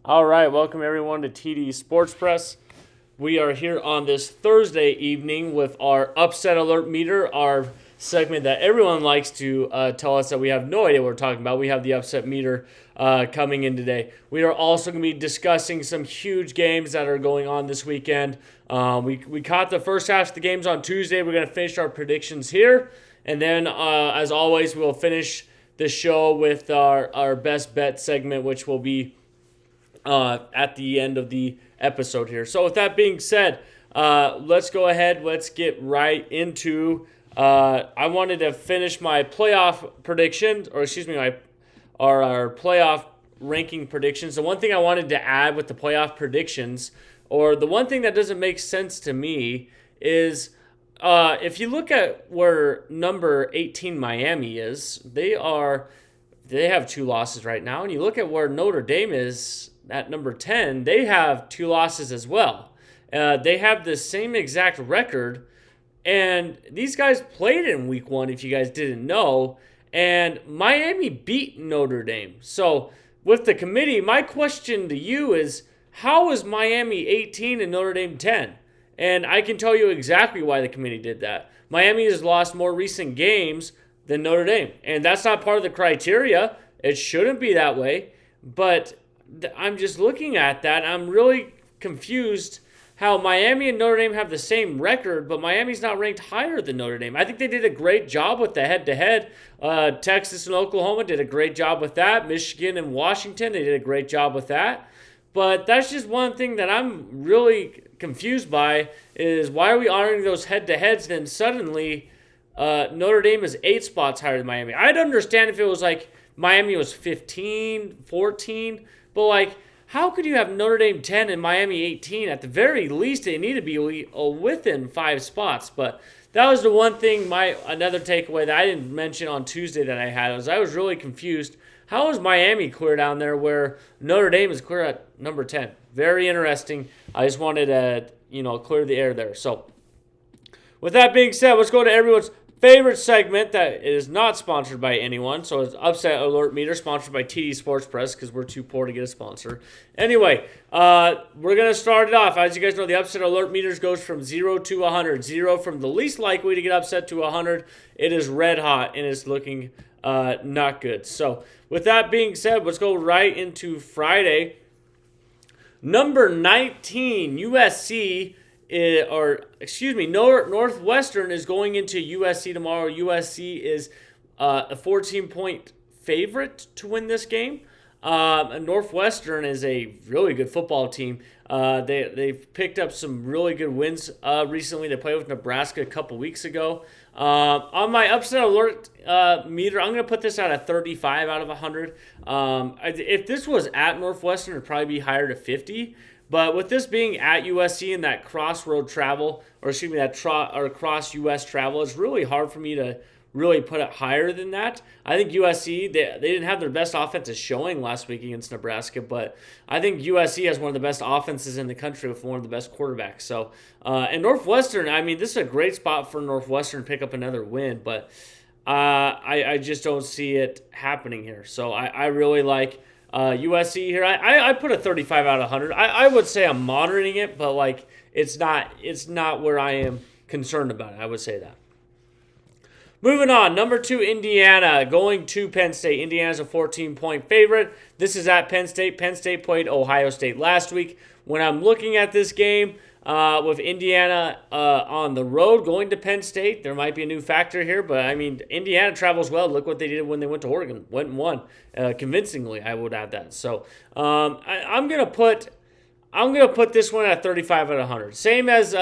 All right, welcome everyone to TD SportsPress. We are here on this Thursday evening with our upset alert meter, our segment that everyone likes to tell us that we have no idea what we're talking about. We have the upset meter coming in today. We are also going to be discussing some huge games that are going on this weekend. We caught the first half of the games on Tuesday. We're going to finish our predictions here. And then, as always, we'll finish the show with our best bet segment, which will be at the end of the episode here. So with that being said, let's go ahead. Let's get right into. I wanted to finish my playoff predictions, or excuse me, our playoff ranking predictions. The one thing I wanted to add with the playoff predictions, or the one thing that doesn't make sense to me, is if you look at where number 18 Miami is, they have 2 losses right now, and you look at where Notre Dame is at number 10, they have 2 losses as well. They have the same exact record, and these guys played in week 1, if you guys didn't know, and Miami beat Notre Dame. So with the committee, my question to you is, how is Miami 18 and Notre Dame 10? And I can tell you exactly why the committee did that. Miami has lost more recent games than Notre Dame, and that's not part of the criteria. It shouldn't be that way, but I'm just looking at that. I'm really confused how Miami and Notre Dame have the same record, but Miami's not ranked higher than Notre Dame. I think they did a great job with the head-to-head. Texas and Oklahoma did a great job with that. Michigan and Washington, they did a great job with that. But that's just one thing that I'm really confused by, is why are we honoring those head-to-heads, then suddenly Notre Dame is 8 spots higher than Miami. I'd understand if it was like Miami was 15, 14, but like, how could you have Notre Dame 10 and Miami 18? At the very least, they need to be within 5 spots. But that was the one thing, another takeaway that I didn't mention on Tuesday that I had, was I was really confused. How is Miami clear down there where Notre Dame is clear at number 10? Very interesting. I just wanted to, clear the air there. So with that being said, let's go to everyone's favorite segment that is not sponsored by anyone. So it's Upset Alert Meter, sponsored by TD SportsPress, because we're too poor to get a sponsor. Anyway, we're going to start it off. As you guys know, the Upset Alert Meters goes from 0 to 100. 0 from the least likely to get upset to 100. It is red hot, and it's looking not good. So with that being said, let's go right into Friday. Number 19, USC, Northwestern is going into USC tomorrow. USC is a 14-point favorite to win this game. Northwestern is a really good football team. They've picked up some really good wins recently. They played with Nebraska a couple weeks ago. On my upset alert meter, I'm going to put this at a 35 out of 100. If this was at Northwestern, it'd probably be higher to 50. But with this being at USC and that cross-road travel, cross US travel, it's really hard for me to really put it higher than that. I think USC, they didn't have their best offensive showing last week against Nebraska, but I think USC has one of the best offenses in the country with one of the best quarterbacks. So, and Northwestern, this is a great spot for Northwestern to pick up another win, but I just don't see it happening here. So I really like USC here. I put a 35 out of 100. I would say I'm monitoring it, but like it's not where I am concerned about it. I would say that. Moving on, number 2, Indiana, going to Penn State. Indiana's a 14-point favorite. This is at Penn State. Penn State played Ohio State last week. When I'm looking at this game with Indiana on the road going to Penn State, there might be a new factor here, but Indiana travels well. Look what they did when they went to Oregon. Went and won convincingly, I would add that. So I'm gonna put this one at 35 out of 100. Same as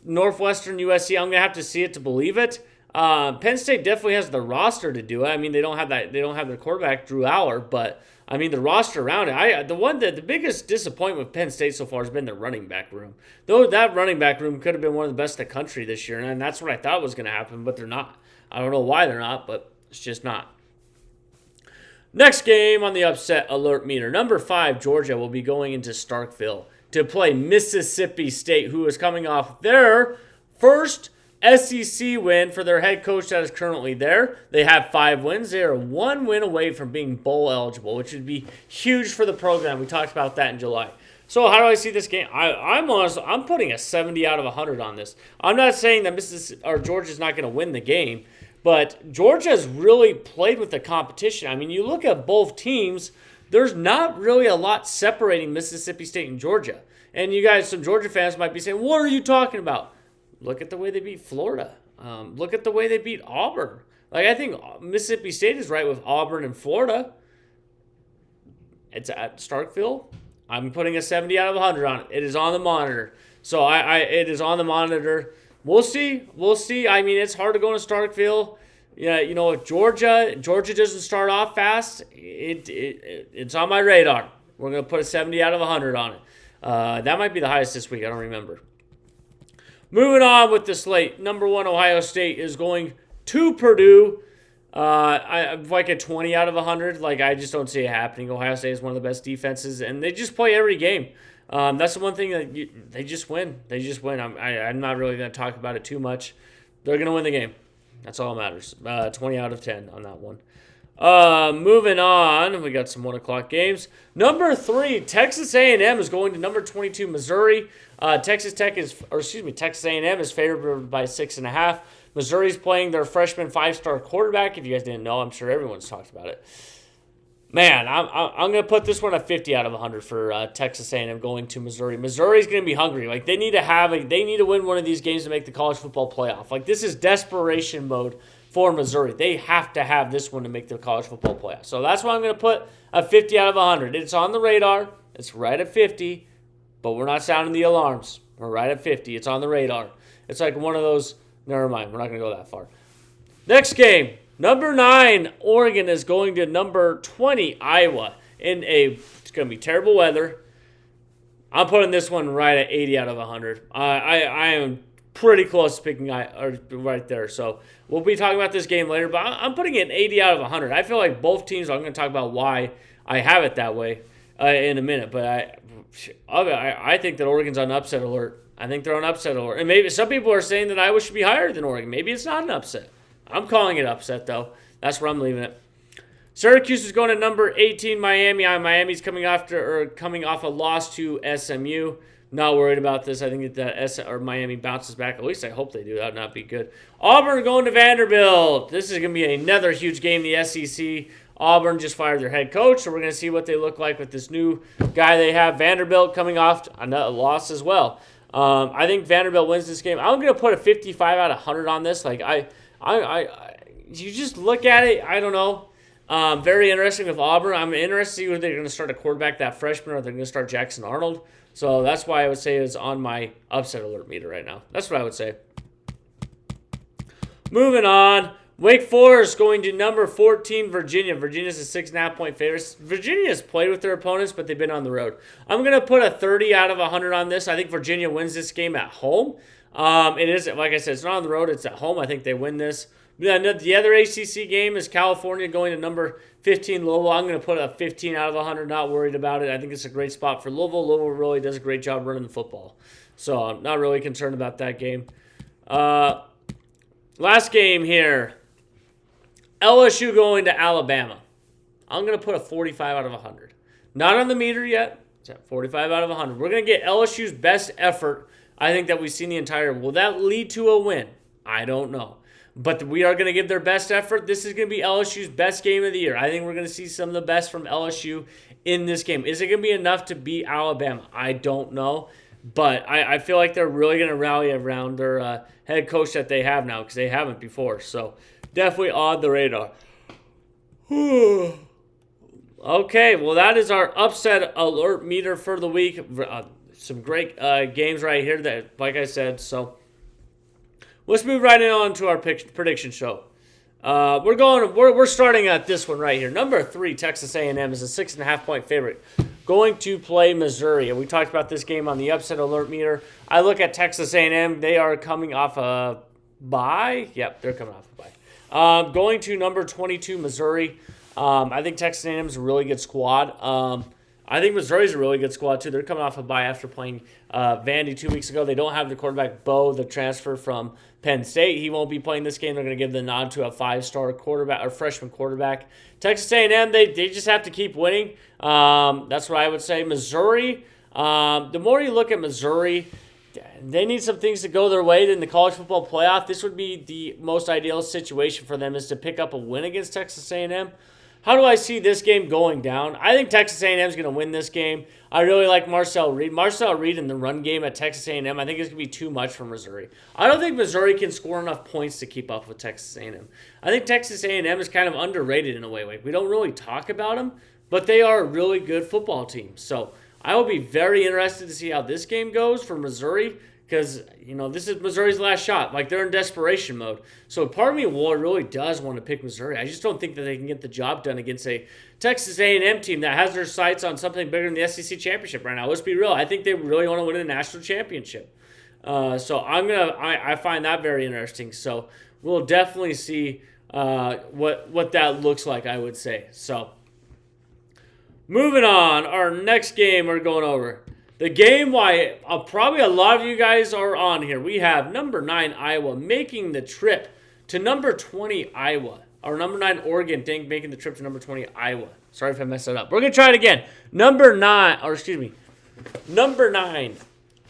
Northwestern USC. I'm gonna have to see it to believe it. Penn State definitely has the roster to do it. They don't have their quarterback Drew Aller, but the roster around it. The biggest disappointment with Penn State so far has been the running back room. Though that running back room could have been one of the best in the country this year, and that's what I thought was going to happen, but they're not. I don't know why they're not, but it's just not. Next game on the upset alert meter. Number 5, Georgia will be going into Starkville to play Mississippi State, who is coming off their first SEC win for their head coach that is currently there. They have 5 wins. They are 1 win away from being bowl eligible, which would be huge for the program. We talked about that in July. So how do I see this game? I'm putting a 70 out of 100 on this. I'm not saying that Georgia's not going to win the game, but Georgia's really played with the competition. I mean, you look at both teams, there's not really a lot separating Mississippi State and Georgia. And you guys, some Georgia fans might be saying, what are you talking about? Look at the way they beat Florida. Look at the way they beat Auburn. Like, I think Mississippi State is right with Auburn and Florida. It's at Starkville. I'm putting a 70 out of 100 on it. It is on the monitor. So it is on the monitor. We'll see. I mean, it's hard to go to Starkville. Yeah, if Georgia doesn't start off fast, it's on my radar. We're going to put a 70 out of 100 on it. That might be the highest this week. I don't remember. Moving on with the slate. Number 1, Ohio State is going to Purdue. Like a 20 out of 100. Like, I just don't see it happening. Ohio State is one of the best defenses, and they just play every game. That's the one thing that they just win. I'm not really going to talk about it too much. They're going to win the game. That's all that matters. 20 out of 10 on that one. Moving on, we got some 1 o'clock games. Number 3, Texas A&M is going to number 22, Missouri. Texas A&M is favored by 6.5. Missouri's playing their freshman 5-star quarterback. If you guys didn't know, I'm sure everyone's talked about it. Man, I'm going to put this one a 50 out of 100 for Texas A&M going to Missouri. Missouri's going to be hungry. Like, they need to win one of these games to make the college football playoff. Like, this is desperation mode for Missouri. They have to have this one to make the college football playoff. So that's why I'm going to put a 50 out of 100. It's on the radar. It's right at 50, but we're not sounding the alarms. We're right at 50. It's on the radar. It's like one of those, never mind, we're not going to go that far. Next game, number 9, Oregon is going to number 20, Iowa. It's going to be terrible weather. I'm putting this one right at 80 out of 100. I am pretty close to picking right there. So we'll be talking about this game later, but I'm putting it 80 out of 100. I feel like both teams, I'm going to talk about why I have it that way in a minute. But I think that Oregon's on upset alert. I think they're on upset alert. And maybe some people are saying that Iowa should be higher than Oregon. Maybe it's not an upset. I'm calling it upset, though. That's where I'm leaving it. Syracuse is going to number 18, Miami. Miami's coming off a loss to SMU. Not worried about this. I think that Miami bounces back. At least I hope they do. That would not be good. Auburn going to Vanderbilt. This is going to be another huge game in the SEC. Auburn just fired their head coach, so we're going to see what they look like with this new guy they have. Vanderbilt coming off a loss as well. I think Vanderbilt wins this game. I'm going to put a 55 out of 100 on this. Like you just look at it. I don't know. Very interesting with Auburn. I'm interested to see whether they're going to start a quarterback, that freshman, or they're going to start Jackson Arnold. So that's why I would say it's on my upset alert meter right now. That's what I would say. Moving on. Wake Forest going to number 14, Virginia. Virginia's a 6.5-point favorite. Virginia has played with their opponents, but they've been on the road. I'm going to put a 30 out of 100 on this. I think Virginia wins this game at home. It is, like I said, it's not on the road. It's at home. I think they win this. The other ACC game is California going to number 15, Louisville. I'm going to put a 15 out of 100. Not worried about it. I think it's a great spot for Louisville. Louisville really does a great job running the football. So I'm not really concerned about that game. Last game here. LSU going to Alabama. I'm going to put a 45 out of 100. Not on the meter yet. It's at 45 out of 100. We're going to get LSU's best effort, I think, that we've seen the entire. Will that lead to a win? I don't know. But we are going to give their best effort. This is going to be LSU's best game of the year. I think we're going to see some of the best from LSU in this game. Is it going to be enough to beat Alabama? I don't know. But I feel like they're really going to rally around their head coach that they have now because they haven't before. So definitely on the radar. Okay, well, that is our upset alert meter for the week. Some great games right here that, like I said, so let's move right on to our prediction show. We're starting at this one right here. Number 3, Texas A&M is a 6.5-point favorite, going to play Missouri. And we talked about this game on the upset alert meter. I look at Texas A&M. They are coming off a bye. Yep, they're coming off a bye. Going to number 22, Missouri. I think Texas A&M is a really good squad. I think Missouri's a really good squad, too. They're coming off a bye after playing Vandy 2 weeks ago. They don't have the quarterback, Bo, the transfer from Penn State. He won't be playing this game. They're going to give the nod to a 5-star quarterback or freshman quarterback. Texas A&M, they just have to keep winning. That's what I would say. Missouri, the more you look at Missouri, they need some things to go their way in the college football playoff. This would be the most ideal situation for them, is to pick up a win against Texas A&M. How do I see this game going down? I think Texas A&M is going to win this game. I really like Marcel Reed. Marcel Reed in the run game at Texas A&M, I think it's going to be too much for Missouri. I don't think Missouri can score enough points to keep up with Texas A&M. I think Texas A&M is kind of underrated in a way. Like, we don't really talk about them, but they are a really good football team. So I will be very interested to see how this game goes for Missouri, because, this is Missouri's last shot. Like, they're in desperation mode. So part of me really does want to pick Missouri. I just don't think that they can get the job done against a Texas A&M team that has their sights on something bigger than the SEC championship right now. Let's be real. I think they really want to win a national championship. So I find that very interesting. So we'll definitely see what that looks like, I would say. So moving on, our next game we're going over. The game why probably a lot of you guys are on here. We have number 9 Iowa making the trip to number 20 Iowa. Or number 9 Oregon making the trip to number 20 Iowa. Sorry if I messed that up. We're going to try it again. Number 9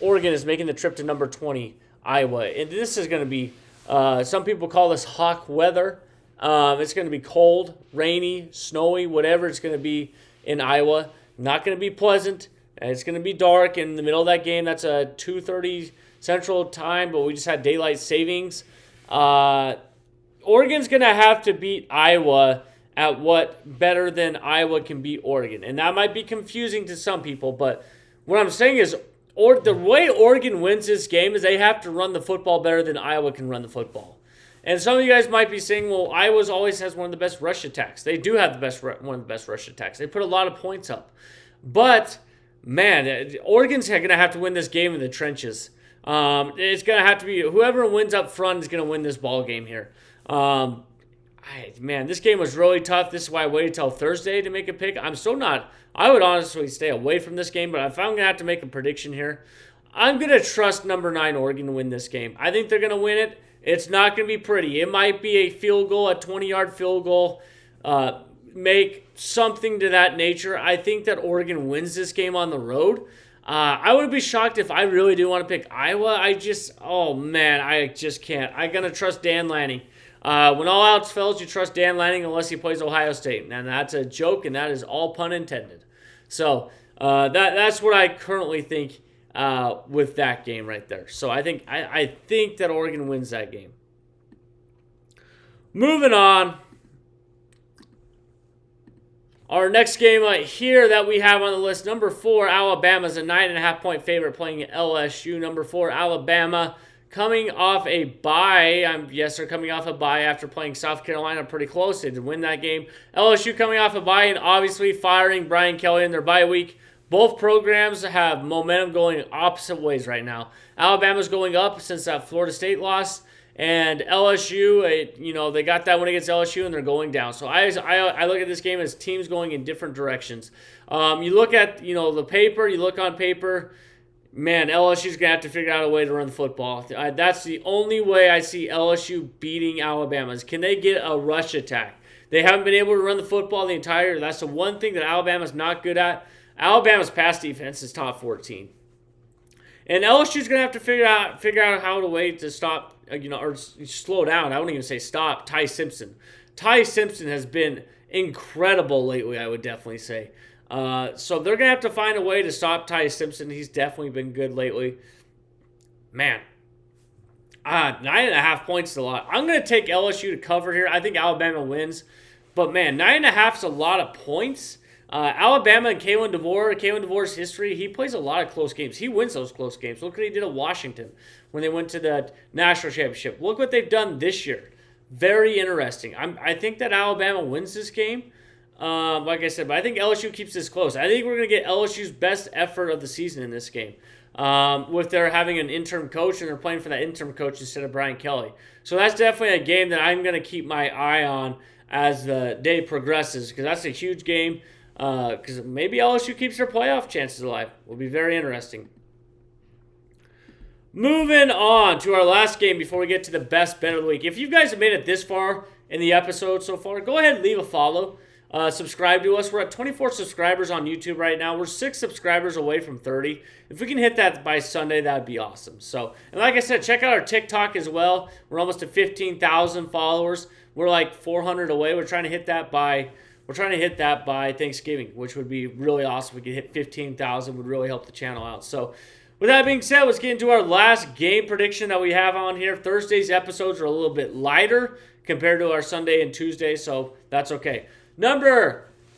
Oregon is making the trip to number 20 Iowa. And this is going to be, some people call this hawk weather. It's going to be cold, rainy, snowy, whatever it's going to be in Iowa. Not going to be pleasant. It's going to be dark in the middle of that game. That's a 2:30 Central Time, but we just had daylight savings. Oregon's going to have to beat Iowa at what better than Iowa can beat Oregon. And that might be confusing to some people, but what I'm saying is the way Oregon wins this game is they have to run the football better than Iowa can run the football. And some of you guys might be saying, well, Iowa always has one of the best rush attacks. They do have one of the best rush attacks. They put a lot of points up. But man, Oregon's going to have to win this game in the trenches. It's going to have to be whoever wins up front is going to win this ball game here. This game was really tough. This is why I waited till Thursday to make a pick. I would honestly stay away from this game, but if I'm going to have to make a prediction here, I'm going to trust number 9 Oregon to win this game. I think they're going to win it. It's not going to be pretty. It might be a field goal, a 20-yard field goal. Make something to that nature. I think that Oregon wins this game on the road. I would be shocked if I really do want to pick Iowa. I just can't. I'm going to trust Dan Lanning. When all else fails, you trust Dan Lanning unless he plays Ohio State. And that's a joke, and that is all pun intended. So that's what I currently think with that game right there. So I think that Oregon wins that game. Moving on. Our next game here that we have on the list, number 4, Alabama is a 9.5-point favorite playing at LSU. Number 4, Alabama coming off a bye. They're coming off a bye after playing South Carolina pretty close. They did win that game. LSU coming off a bye and obviously firing Brian Kelly in their bye week. Both programs have momentum going opposite ways right now. Alabama's going up since that Florida State loss. And LSU, they got that one against LSU, and they're going down. So I look at this game as teams going in different directions. You look at, the paper, you look on paper, man, LSU's going to have to figure out a way to run the football. That's the only way I see LSU beating Alabama is can they get a rush attack. They haven't been able to run the football the entire – that's the one thing that Alabama's not good at. Alabama's pass defense is top 14. And LSU's going to have to figure out how to way to stop, or slow down. I wouldn't even say stop Ty Simpson. Ty Simpson has been incredible lately, I would definitely say. So they're going to have to find a way to stop Ty Simpson. He's definitely been good lately. Man, 9.5 points is a lot. I'm going to take LSU to cover here. I think Alabama wins. But, man, 9.5 is a lot of points. Alabama and Kalen DeVore's history, he plays a lot of close games. He wins those close games. Look what he did at Washington when they went to the national championship. Look what they've done this year. Very interesting. I think that Alabama wins this game, like I said, but I think LSU keeps this close. I think we're going to get LSU's best effort of the season in this game with their having an interim coach, and they're playing for that interim coach instead of Brian Kelly. So that's definitely a game that I'm going to keep my eye on as the day progresses because that's a huge game. because maybe LSU keeps their playoff chances alive. Will be very interesting. Moving on to our last game before we get to the best bet of the week. If you guys have made it this far in the episode so far, go ahead and leave a follow. Subscribe to us. We're at 24 subscribers on YouTube right now. We're 6 subscribers away from 30. If we can hit that by Sunday, that would be awesome. So, and like I said, check out our TikTok as well. We're almost at 15,000 followers. We're like 400 away. We're trying to hit that by Thanksgiving, which would be really awesome. We could hit 15,000. Would really help the channel out. So, with that being said, let's get into our last game prediction that we have on here. Thursday's episodes are a little bit lighter compared to our Sunday and Tuesday, so that's okay.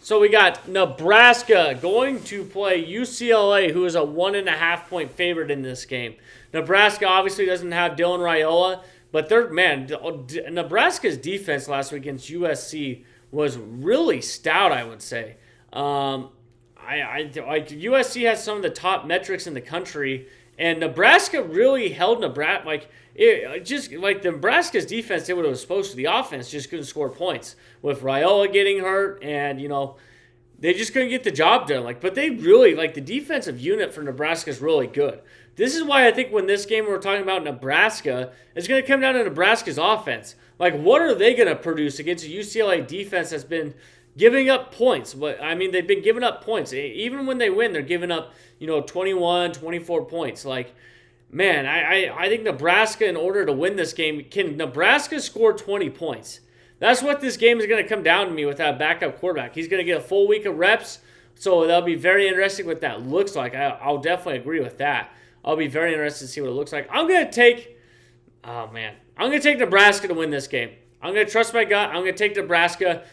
So we got Nebraska going to play UCLA, who is a 1.5-point favorite in this game. Nebraska obviously doesn't have Dylan Raiola, but Nebraska's defense last week against USC was really stout, I would say. USC has some of the top metrics in the country, and Nebraska really held Nebraska. Nebraska's defense did what it was supposed to. The offense just couldn't score points with Raiola getting hurt, and they just couldn't get the job done. But they really the defensive unit for Nebraska is really good. This is why I think when this game we're talking about Nebraska, it's going to come down to Nebraska's offense. What are they going to produce against a UCLA defense that's been giving up points? They've been giving up points. Even when they win, they're giving up 21, 24 points. I think Nebraska, in order to win this game, can Nebraska score 20 points? That's what this game is going to come down to me with that backup quarterback. He's going to get a full week of reps, so that'll be very interesting what that looks like. I'll definitely agree with that. I'll be very interested to see what it looks like. I'm going to take Nebraska to win this game. I'm going to trust my gut. I'm going to take Nebraska.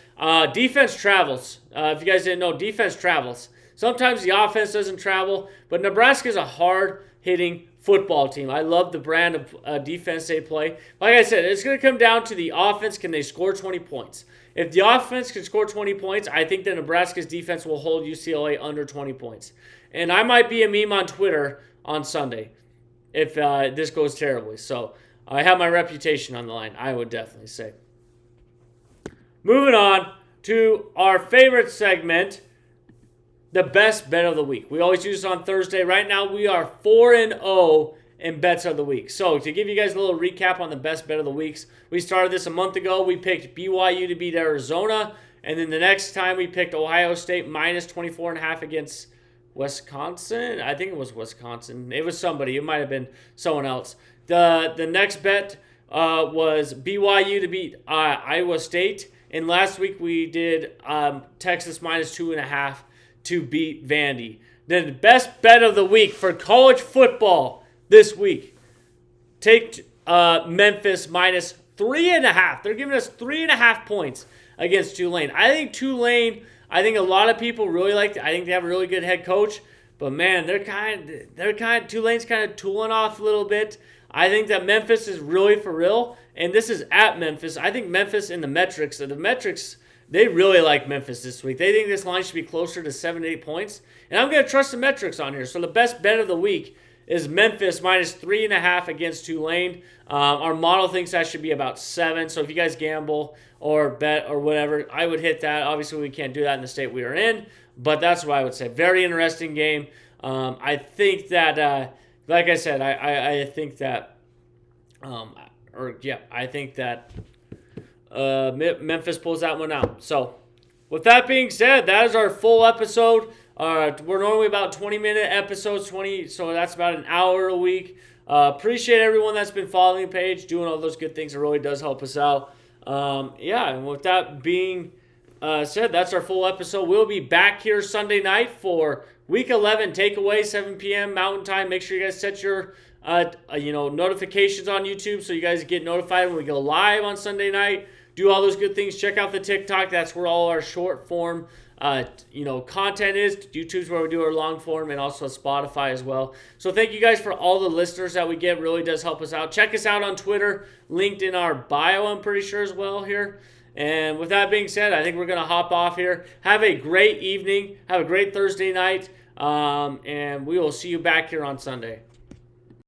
Defense travels. If you guys didn't know, defense travels. Sometimes the offense doesn't travel, but Nebraska is a hard-hitting football team. I love the brand of defense they play. Like I said, it's going to come down to the offense. Can they score 20 points? If the offense can score 20 points, I think that Nebraska's defense will hold UCLA under 20 points. And I might be a meme on Twitter on Sunday if this goes terribly. So I have my reputation on the line, I would definitely say. Moving on to our favorite segment, the best bet of the week. We always use this on Thursday. Right now, we are 4-0 in bets of the week. So to give you guys a little recap on the best bet of the weeks, we started this a month ago. We picked BYU to beat Arizona, and then the next time we picked Ohio State minus 24.5 against Wisconsin. I think it was Wisconsin. It was somebody. It might have been someone else. The next bet was BYU to beat Iowa State. And last week we did Texas minus 2.5 to beat Vandy. Then the best bet of the week for college football this week. Take Memphis minus 3.5. They're giving us 3.5 points against Tulane. I think a lot of people really like it. I think they have a really good head coach. But man, Tulane's kind of tooling off a little bit. I think that Memphis is really for real. And this is at Memphis. I think Memphis in the metrics, they really like Memphis this week. They think this line should be closer to 7 to 8 points. And I'm going to trust the metrics on here. So the best bet of the week is Memphis minus 3.5 against Tulane. Our model thinks that should be about 7. So if you guys gamble or bet or whatever, I would hit that. Obviously, we can't do that in the state we are in. But that's what I would say. Very interesting game. I think that, like I said, I think that... I think that Memphis pulls that one out. So, with that being said, that is our full episode. We're normally about 20-minute episodes, so that's about an hour a week. Appreciate everyone that's been following the page, doing all those good things. It really does help us out. And with that being said, that's our full episode. We'll be back here Sunday night for Week 11 takeaway, 7 p.m. Mountain Time. Make sure you guys set your notifications on YouTube so you guys get notified when we go live on Sunday night. Do all those good things. Check out the TikTok. That's where all our short form content is. YouTube's where we do our long form, and also Spotify as well. So thank you guys for all the listeners that we get. Really does help us out. Check us out on Twitter, linked in our bio, I'm pretty sure, as well here. And with that being said, I think we're going to hop off here. Have a great evening. Have a great Thursday night. And we will see you back here on Sunday.